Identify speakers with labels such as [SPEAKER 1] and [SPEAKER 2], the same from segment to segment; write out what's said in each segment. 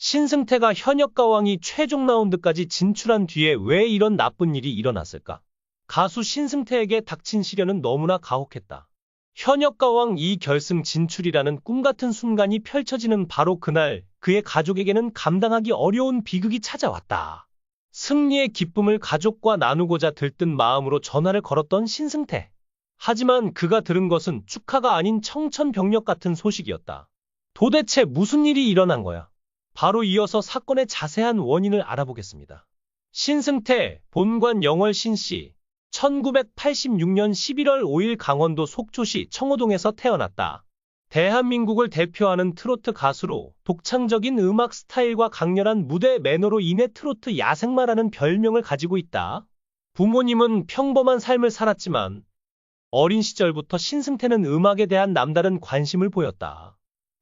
[SPEAKER 1] 신승태가 현역가왕이 최종 라운드까지 진출한 뒤에 왜 이런 나쁜 일이 일어났을까? 가수 신승태에게 닥친 시련은 너무나 가혹했다. 현역가왕 2결승 진출이라는 꿈같은 순간이 펼쳐지는 바로 그날, 그의 가족에게는 감당하기 어려운 비극이 찾아왔다. 승리의 기쁨을 가족과 나누고자 들뜬 마음으로 전화를 걸었던 신승태. 하지만 그가 들은 것은 축하가 아닌 청천벽력 같은 소식이었다. 도대체 무슨 일이 일어난 거야? 바로 이어서 사건의 자세한 원인을 알아보겠습니다. 신승태, 본관 영월 신씨, 1986년 11월 5일 강원도 속초시 청호동에서 태어났다. 대한민국을 대표하는 트로트 가수로 독창적인 음악 스타일과 강렬한 무대 매너로 인해 트로트 야생마라는 별명을 가지고 있다. 부모님은 평범한 삶을 살았지만 어린 시절부터 신승태는 음악에 대한 남다른 관심을 보였다.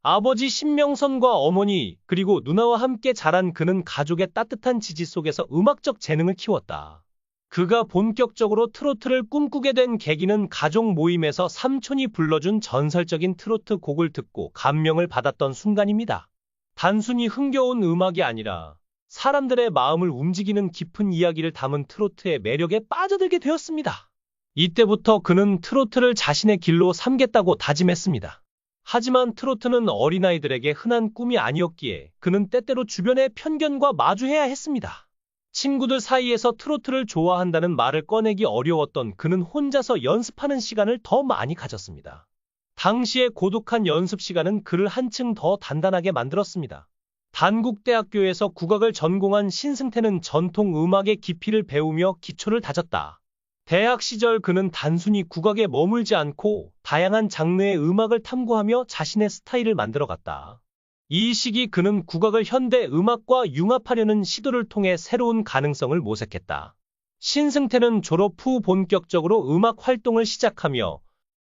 [SPEAKER 1] 아버지 신명선과 어머니 그리고 누나와 함께 자란 그는 가족의 따뜻한 지지 속에서 음악적 재능을 키웠다. 그가 본격적으로 트로트를 꿈꾸게 된 계기는 가족 모임에서 삼촌이 불러준 전설적인 트로트 곡을 듣고 감명을 받았던 순간입니다. 단순히 흥겨운 음악이 아니라 사람들의 마음을 움직이는 깊은 이야기를 담은 트로트의 매력에 빠져들게 되었습니다. 이때부터 그는 트로트를 자신의 길로 삼겠다고 다짐했습니다. 하지만 트로트는 어린아이들에게 흔한 꿈이 아니었기에 그는 때때로 주변의 편견과 마주해야 했습니다. 친구들 사이에서 트로트를 좋아한다는 말을 꺼내기 어려웠던 그는 혼자서 연습하는 시간을 더 많이 가졌습니다. 당시의 고독한 연습 시간은 그를 한층 더 단단하게 만들었습니다. 단국대학교에서 국악을 전공한 신승태는 전통 음악의 깊이를 배우며 기초를 다졌다. 대학 시절 그는 단순히 국악에 머물지 않고 다양한 장르의 음악을 탐구하며 자신의 스타일을 만들어갔다. 이 시기 그는 국악을 현대 음악과 융합하려는 시도를 통해 새로운 가능성을 모색했다. 신승태는 졸업 후 본격적으로 음악 활동을 시작하며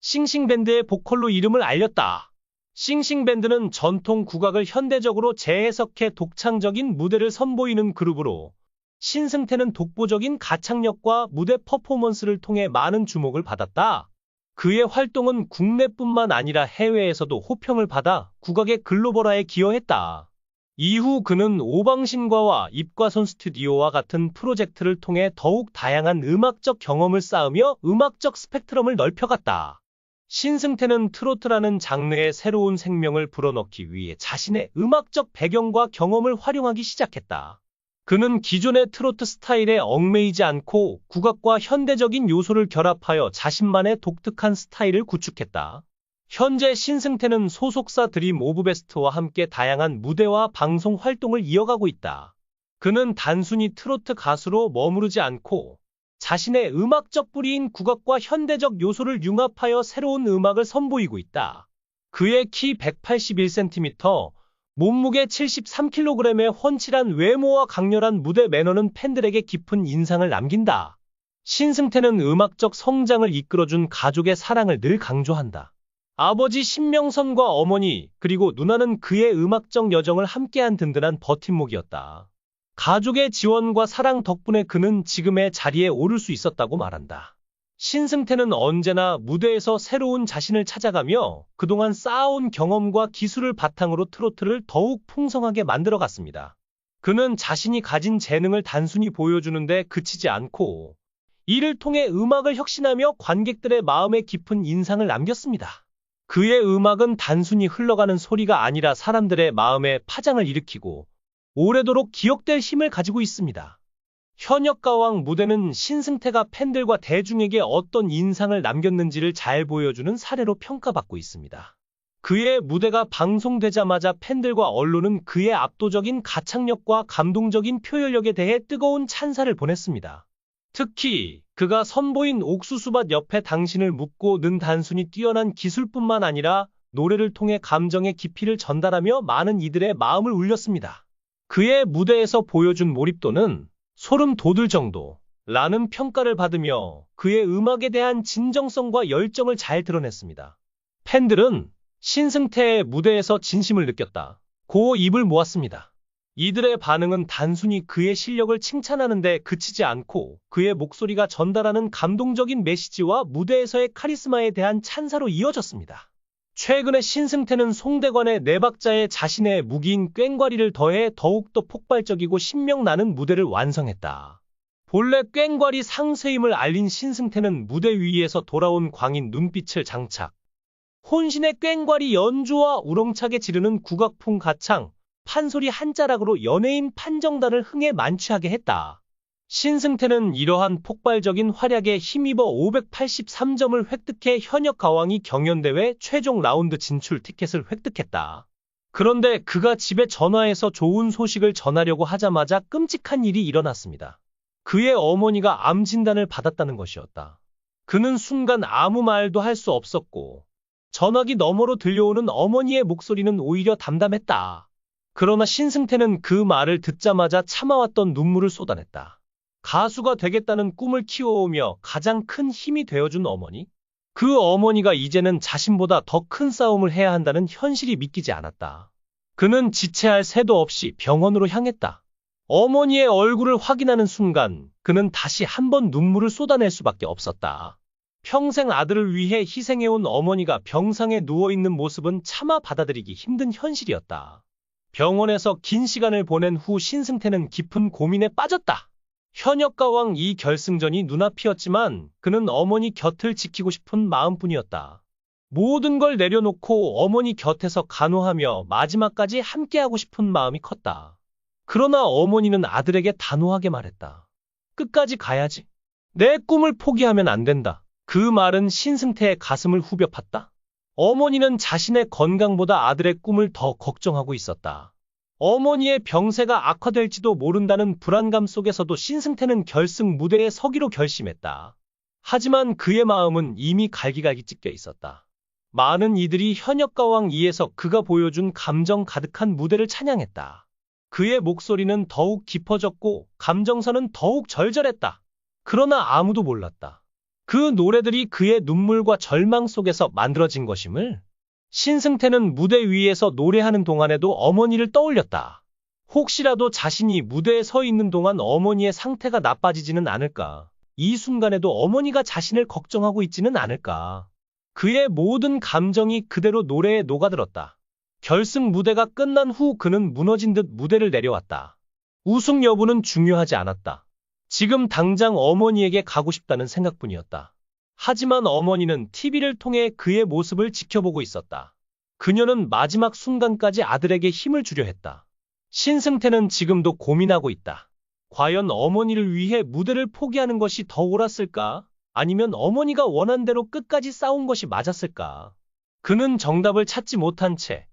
[SPEAKER 1] 싱싱밴드의 보컬로 이름을 알렸다. 싱싱밴드는 전통 국악을 현대적으로 재해석해 독창적인 무대를 선보이는 그룹으로 신승태는 독보적인 가창력과 무대 퍼포먼스를 통해 많은 주목을 받았다. 그의 활동은 국내뿐만 아니라 해외에서도 호평을 받아 국악의 글로벌화에 기여했다. 이후 그는 오방신과와 입과손 스튜디오와 같은 프로젝트를 통해 더욱 다양한 음악적 경험을 쌓으며 음악적 스펙트럼을 넓혀갔다. 신승태는 트로트라는 장르에 새로운 생명을 불어넣기 위해 자신의 음악적 배경과 경험을 활용하기 시작했다. 그는 기존의 트로트 스타일에 얽매이지 않고 국악과 현대적인 요소를 결합하여 자신만의 독특한 스타일을 구축했다. 현재 신승태는 소속사 드림 오브 베스트와 함께 다양한 무대와 방송 활동을 이어가고 있다. 그는 단순히 트로트 가수로 머무르지 않고 자신의 음악적 뿌리인 국악과 현대적 요소를 융합하여 새로운 음악을 선보이고 있다. 그의 키 181cm, 몸무게 73kg의 훤칠한 외모와 강렬한 무대 매너는 팬들에게 깊은 인상을 남긴다. 신승태는 음악적 성장을 이끌어준 가족의 사랑을 늘 강조한다. 아버지 신명선과 어머니 그리고 누나는 그의 음악적 여정을 함께한 든든한 버팀목이었다. 가족의 지원과 사랑 덕분에 그는 지금의 자리에 오를 수 있었다고 말한다. 신승태는 언제나 무대에서 새로운 자신을 찾아가며 그동안 쌓아온 경험과 기술을 바탕으로 트로트를 더욱 풍성하게 만들어갔습니다. 그는 자신이 가진 재능을 단순히 보여주는데 그치지 않고 이를 통해 음악을 혁신하며 관객들의 마음에 깊은 인상을 남겼습니다. 그의 음악은 단순히 흘러가는 소리가 아니라 사람들의 마음에 파장을 일으키고 오래도록 기억될 힘을 가지고 있습니다. 현역가왕 무대는 신승태가 팬들과 대중에게 어떤 인상을 남겼는지를 잘 보여주는 사례로 평가받고 있습니다. 그의 무대가 방송되자마자 팬들과 언론은 그의 압도적인 가창력과 감동적인 표현력에 대해 뜨거운 찬사를 보냈습니다. 특히 그가 선보인 옥수수밭 옆에 당신을 묻고는 단순히 뛰어난 기술뿐만 아니라 노래를 통해 감정의 깊이를 전달하며 많은 이들의 마음을 울렸습니다. 그의 무대에서 보여준 몰입도는 소름 돋을 정도라는 평가를 받으며 그의 음악에 대한 진정성과 열정을 잘 드러냈습니다. 팬들은 신승태의 무대에서 진심을 느꼈다고 입을 모았습니다. 이들의 반응은 단순히 그의 실력을 칭찬하는 데 그치지 않고 그의 목소리가 전달하는 감동적인 메시지와 무대에서의 카리스마에 대한 찬사로 이어졌습니다. 최근에 신승태는 송대관의 네 박자에 자신의 무기인 꽹과리를 더해 더욱더 폭발적이고 신명나는 무대를 완성했다. 본래 꽹과리 상세임을 알린 신승태는 무대 위에서 돌아온 광인 눈빛을 장착. 혼신의 꽹과리 연주와 우렁차게 지르는 국악풍 가창, 판소리 한 자락으로 연예인 판정단을 흥에 만취하게 했다. 신승태는 이러한 폭발적인 활약에 힘입어 583점을 획득해 현역 가왕이 경연대회 최종 라운드 진출 티켓을 획득했다. 그런데 그가 집에 전화해서 좋은 소식을 전하려고 하자마자 끔찍한 일이 일어났습니다. 그의 어머니가 암 진단을 받았다는 것이었다. 그는 순간 아무 말도 할 수 없었고 전화기 너머로 들려오는 어머니의 목소리는 오히려 담담했다. 그러나 신승태는 그 말을 듣자마자 참아왔던 눈물을 쏟아냈다. 가수가 되겠다는 꿈을 키워오며 가장 큰 힘이 되어준 어머니? 그 어머니가 이제는 자신보다 더 큰 싸움을 해야 한다는 현실이 믿기지 않았다. 그는 지체할 새도 없이 병원으로 향했다. 어머니의 얼굴을 확인하는 순간 그는 다시 한번 눈물을 쏟아낼 수밖에 없었다. 평생 아들을 위해 희생해온 어머니가 병상에 누워있는 모습은 차마 받아들이기 힘든 현실이었다. 병원에서 긴 시간을 보낸 후 신승태는 깊은 고민에 빠졌다. 현역가왕 이 결승전이 눈앞이었지만 그는 어머니 곁을 지키고 싶은 마음뿐이었다. 모든 걸 내려놓고 어머니 곁에서 간호하며 마지막까지 함께하고 싶은 마음이 컸다. 그러나 어머니는 아들에게 단호하게 말했다. 끝까지 가야지. 내 꿈을 포기하면 안 된다. 그 말은 신승태의 가슴을 후벼 팠다. 어머니는 자신의 건강보다 아들의 꿈을 더 걱정하고 있었다. 어머니의 병세가 악화될지도 모른다는 불안감 속에서도 신승태는 결승 무대에 서기로 결심했다. 하지만 그의 마음은 이미 갈기갈기 찢겨 있었다. 많은 이들이 현역가왕 2에서 그가 보여준 감정 가득한 무대를 찬양했다. 그의 목소리는 더욱 깊어졌고 감정선은 더욱 절절했다. 그러나 아무도 몰랐다. 그 노래들이 그의 눈물과 절망 속에서 만들어진 것임을. 신승태는 무대 위에서 노래하는 동안에도 어머니를 떠올렸다. 혹시라도 자신이 무대에 서 있는 동안 어머니의 상태가 나빠지지는 않을까. 이 순간에도 어머니가 자신을 걱정하고 있지는 않을까. 그의 모든 감정이 그대로 노래에 녹아들었다. 결승 무대가 끝난 후 그는 무너진 듯 무대를 내려왔다. 우승 여부는 중요하지 않았다. 지금 당장 어머니에게 가고 싶다는 생각뿐이었다. 하지만 어머니는 TV를 통해 그의 모습을 지켜보고 있었다. 그녀는 마지막 순간까지 아들에게 힘을 주려 했다. 신승태는 지금도 고민하고 있다. 과연 어머니를 위해 무대를 포기하는 것이 더 옳았을까? 아니면 어머니가 원한 대로 끝까지 싸운 것이 맞았을까? 그는 정답을 찾지 못한 채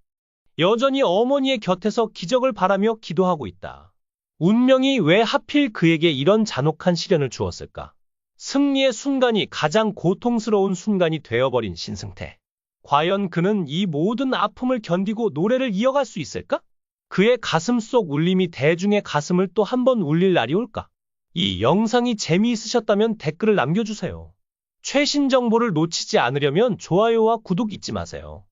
[SPEAKER 1] 여전히 어머니의 곁에서 기적을 바라며 기도하고 있다. 운명이 왜 하필 그에게 이런 잔혹한 시련을 주었을까? 승리의 순간이 가장 고통스러운 순간이 되어버린 신승태. 과연 그는 이 모든 아픔을 견디고 노래를 이어갈 수 있을까? 그의 가슴 속 울림이 대중의 가슴을 또 한 번 울릴 날이 올까? 이 영상이 재미있으셨다면 댓글을 남겨주세요. 최신 정보를 놓치지 않으려면 좋아요와 구독 잊지 마세요.